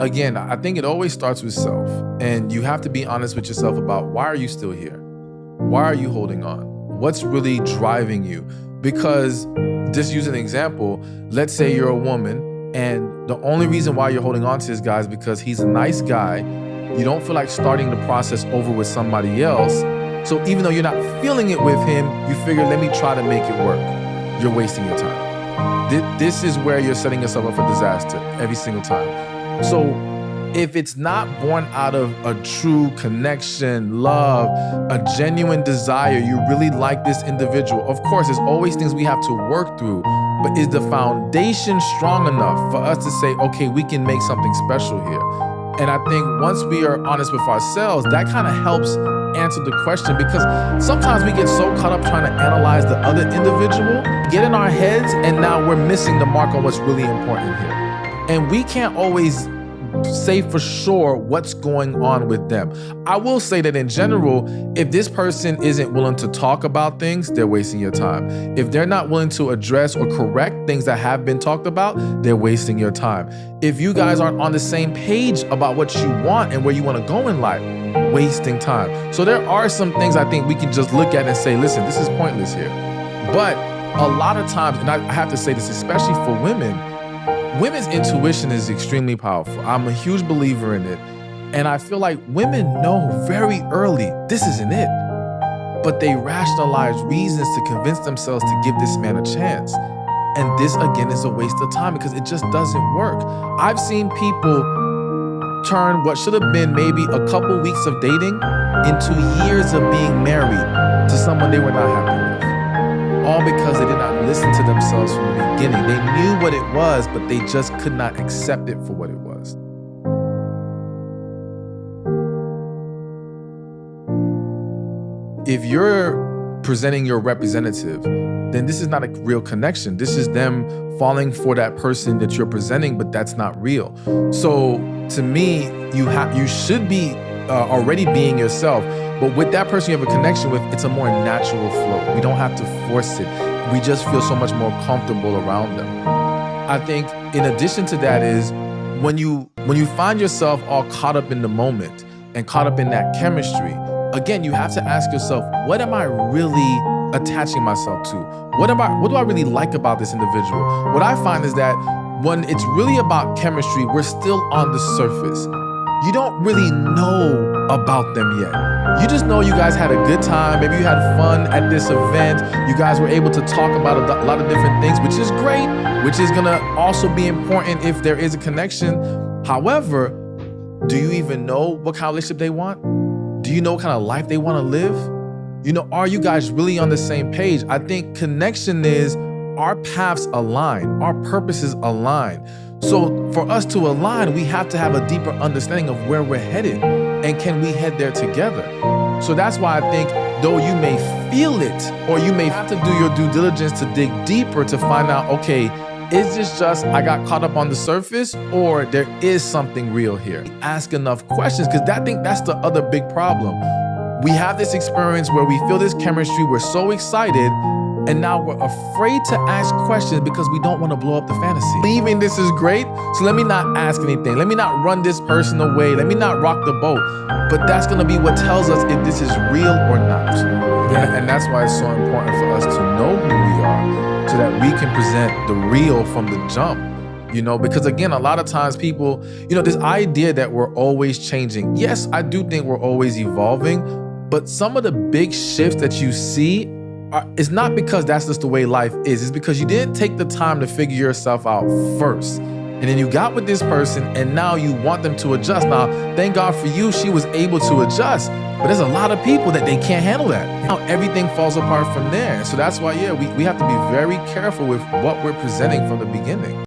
again, I think it always starts with self, and you have to be honest with yourself about why are you still here? Why are you holding on? What's really driving you? Because just use an example, let's say you're a woman and the only reason why you're holding on to this guy is because he's a nice guy. You don't feel like starting the process over with somebody else. So even though you're not feeling it with him, you figure, let me try to make it work. You're wasting your time. This is where you're setting yourself up for disaster every single time. So if it's not born out of a true connection, love, a genuine desire, you really like this individual, of course, there's always things we have to work through, but is the foundation strong enough for us to say, okay, we can make something special here? And I think once we are honest with ourselves, that kind of helps answer the question, because sometimes we get so caught up trying to analyze the other individual, get in our heads, and now we're missing the mark on what's really important here. And we can't always say for sure what's going on with them. I will say that in general, if this person isn't willing to talk about things, they're wasting your time. If they're not willing to address or correct things that have been talked about, they're wasting your time. If you guys aren't on the same page about what you want and where you want to go in life, wasting time. So there are some things I think we can just look at and say, listen, this is pointless here. But a lot of times, and I have to say this, especially for women, women's intuition is extremely powerful. I'm a huge believer in it. And I feel like women know very early, this isn't it. But they rationalize reasons to convince themselves to give this man a chance. And this, again, is a waste of time because it just doesn't work. I've seen people turn what should have been maybe a couple weeks of dating into years of being married to someone they were not happy with. All because they did not listen to themselves from the beginning. They knew what it was, but they just could not accept it for what it was. If you're presenting your representative, then this is not a real connection. This is them falling for that person that you're presenting, but that's not real. So to me, you should be already being yourself. But with that person you have a connection with, it's a more natural flow. We don't have to force it. We just feel so much more comfortable around them. I think in addition to that is when you find yourself all caught up in the moment and caught up in that chemistry, again, you have to ask yourself, what am I really attaching myself to? What do I really like about this individual? What I find is that when it's really about chemistry, we're still on the surface. You don't really know about them yet. You just know you guys had a good time. Maybe you had fun at this event. You guys were able to talk about a lot of different things, which is great, which is gonna also be important if there is a connection. However, do you even know what kind of relationship they want? Do you know what kind of life they wanna live? You know, are you guys really on the same page? I think connection is our paths align, our purposes align. So for us to align, we have to have a deeper understanding of where we're headed and can we head there together? So that's why I think though you may feel it or you may have to do your due diligence to dig deeper to find out, okay, is this just I got caught up on the surface or there is something real here? Ask enough questions because I think that's the other big problem. We have this experience where we feel this chemistry, we're so excited, and now we're afraid to ask questions because we don't want to blow up the fantasy. Believing this is great, so let me not ask anything. Let me not run this person away. Let me not rock the boat. But that's going to be what tells us if this is real or not. And that's why it's so important for us to know who we are so that we can present the real from the jump. You know, because again, a lot of times people, you know, this idea that we're always changing. Yes, I do think we're always evolving, but some of the big shifts that you see it's not because that's just the way life is. It's because you didn't take the time to figure yourself out first. And then you got with this person and now you want them to adjust. Now, thank God for you, she was able to adjust. But there's a lot of people that they can't handle that. Now everything falls apart from there. So that's why, yeah, we have to be very careful with what we're presenting from the beginning.